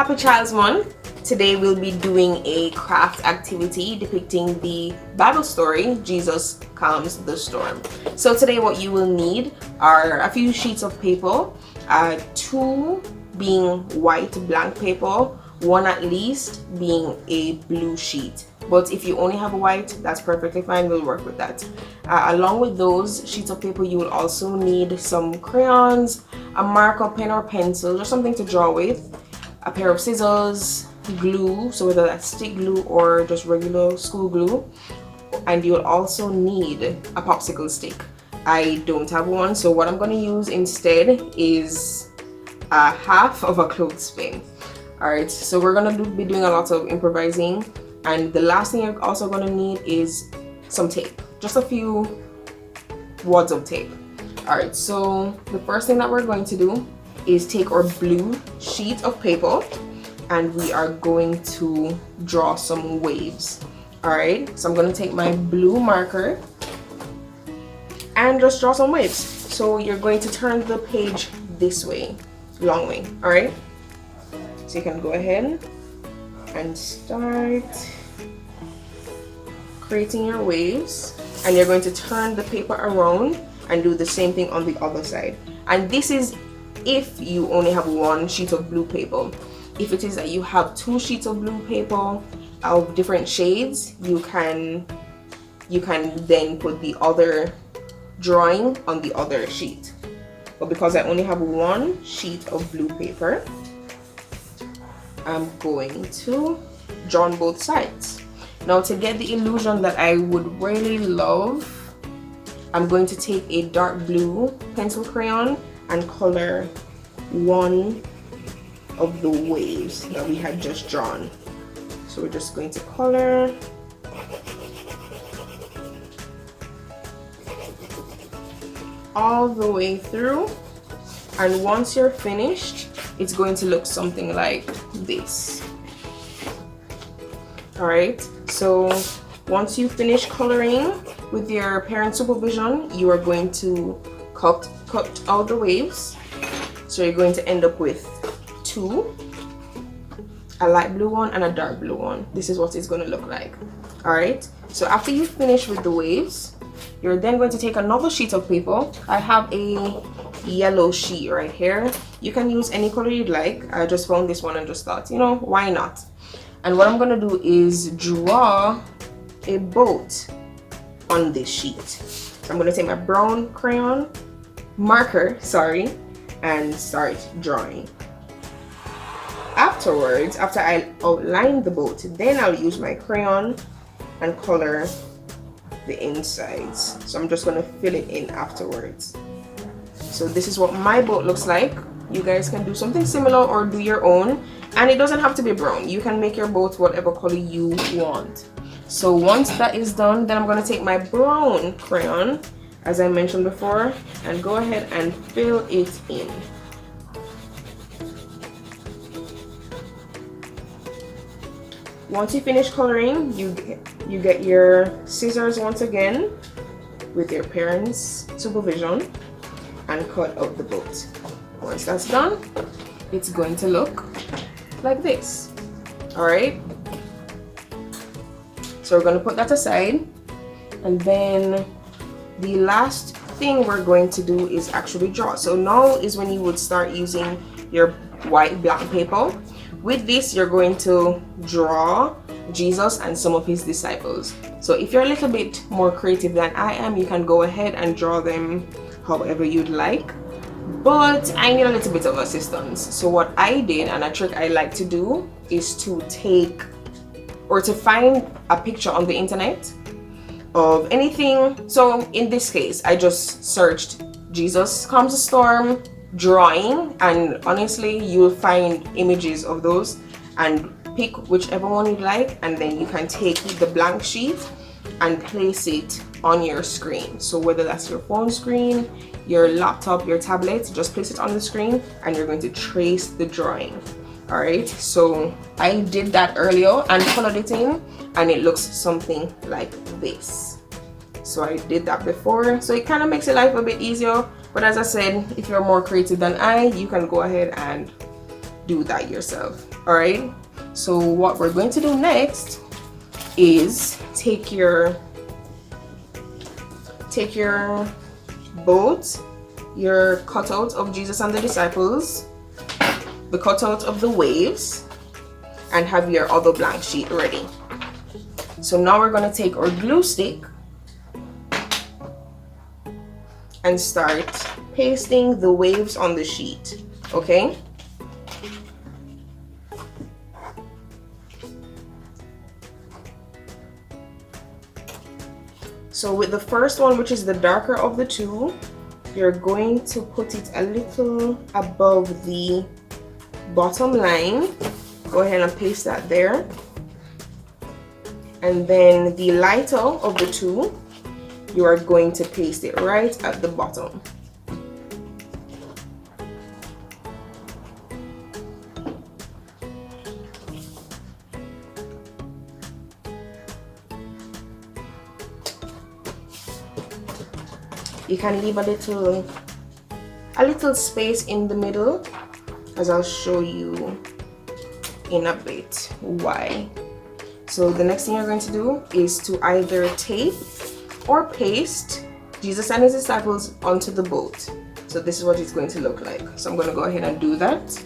Happy Child's Month. Today we'll be doing a craft activity depicting the Bible story, Jesus Calms the Storm. So today what you will need are a few sheets of paper, two being white blank paper, one at least being a blue sheet. But if you only have white, that's perfectly fine, we'll work with that. Along with those sheets of paper, you will also need some crayons, a marker, pen or pencil, just something to draw with, a pair of scissors, glue, so whether that's stick glue or just regular school glue, and you'll also need a popsicle stick. I don't have one, so what I'm going to use instead is half of a clothespin. Alright, so we're going to be doing a lot of improvising, and the last thing you're also going to need is some tape, just a few wads of tape. Alright, so the first thing that we're going to do is take our blue sheet of paper and we are going to draw some waves. Alright, so I'm going to take my blue marker and just draw some waves. So you're going to turn the page this way, long way. Alright, so you can go ahead and start creating your waves, and you're going to turn the paper around and do the same thing on the other side. And this is if you only have one sheet of blue paper. If it is that you have two sheets of blue paper of different shades, you can then put the other drawing on the other sheet. But because I only have one sheet of blue paper, I'm going to draw on both sides. Now, to get the illusion that I would really love, I'm going to take a dark blue pencil crayon and color one of the waves that we had just drawn. So we're just going to color all the way through, and once you're finished, it's going to look something like this. Alright, so once you finish coloring with your parent supervision, you are going to cut out the waves. So you're going to end up with two, a light blue one and a dark blue one. This is what it's going to look like. Alright, so after you finish with the waves, you're then going to take another sheet of paper. I have a yellow sheet right here. You can use any color you'd like. I just found this one and just thought, you know, why not? And what I'm going to do is draw a boat on this sheet. So I'm going to take my brown crayon marker, and start drawing. Afterwards, after I outline the boat, then I'll use my crayon and color the insides. So I'm just going to fill it in afterwards. So this is what my boat looks like. You guys can do something similar or do your own, and it doesn't have to be brown. You can make your boat whatever color you want. So once that is done, then I'm going to take my brown crayon, as I mentioned before, and go ahead and fill it in. Once you finish coloring, you get your scissors once again with your parents' supervision and cut out the boat. Once that's done, it's going to look like this. Alright, so we're going to put that aside, and then the last thing we're going to do is actually draw. So now is when you would start using your white blank paper. With this, you're going to draw Jesus and some of his disciples. So if you're a little bit more creative than I am, you can go ahead and draw them however you'd like. But I need a little bit of assistance. So what I did, and a trick I like to do, is to take or to find a picture on the internet of anything. So in this case, I just searched Jesus Calms the Storm drawing, and honestly you will find images of those, and pick whichever one you like, and then you can take the blank sheet and place it on your screen. So whether that's your phone screen, your laptop, your tablet, just place it on the screen and you're going to trace the drawing. Alright, so I did that earlier and colored it in, and it looks something like this. So I did that before, so it kind of makes your life a bit easier. But as I said, if you're more creative than I, you can go ahead and do that yourself. All right, so what we're going to do next is take your boat, your cutout of Jesus and the disciples, the cutout of the waves, and have your other blank sheet ready. So now we're going to take our glue stick and start pasting the waves on the sheet. Okay, so with the first one, which is the darker of the two, you're going to put it a little above the bottom line. Go ahead and paste that there. And then the lighter of the two, you are going to paste it right at the bottom. You can leave a little space in the middle, as I'll show you in a bit why. So the next thing you're going to do is to either tape or paste Jesus and his disciples onto the boat. So this is what it's going to look like. So I'm going to go ahead and do that.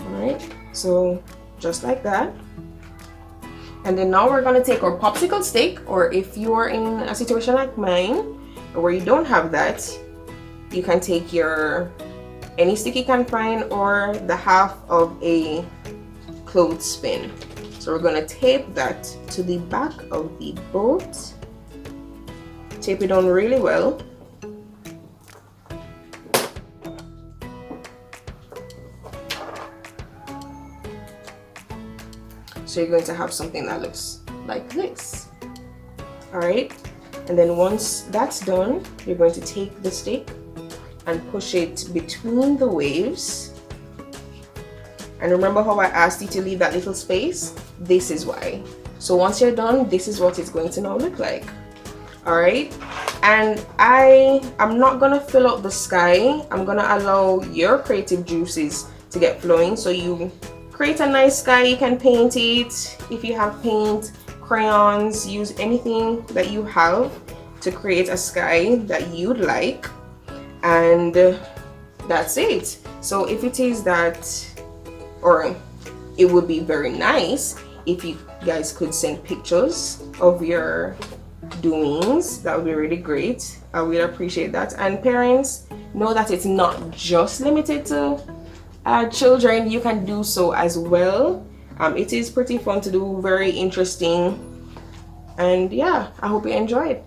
Alright, so just like that. And then now we're going to take our popsicle stick, or if you are in a situation like mine where you don't have that, you can take any stick you can find or the half of a clothespin. So we're going to tape that to the back of the boat. Tape it on really well. So you're going to have something that looks like this. All right, and then once that's done, you're going to take the stick and push it between the waves. And remember how I asked you to leave that little space? This is why. So once you're done, this is what it's going to now look like. All right, and I'm not gonna fill out the sky. I'm gonna allow your creative juices to get flowing. So you create a nice sky. You can paint it if you have paint, crayons, use anything that you have to create a sky that you'd like, and that's it. So if it is that, or it would be very nice if you guys could send pictures of your doings. That would be really great. I would appreciate that. And parents, know that it's not just limited to children. You can do so as well. It is pretty fun to do, very interesting, and yeah, I hope you enjoyed.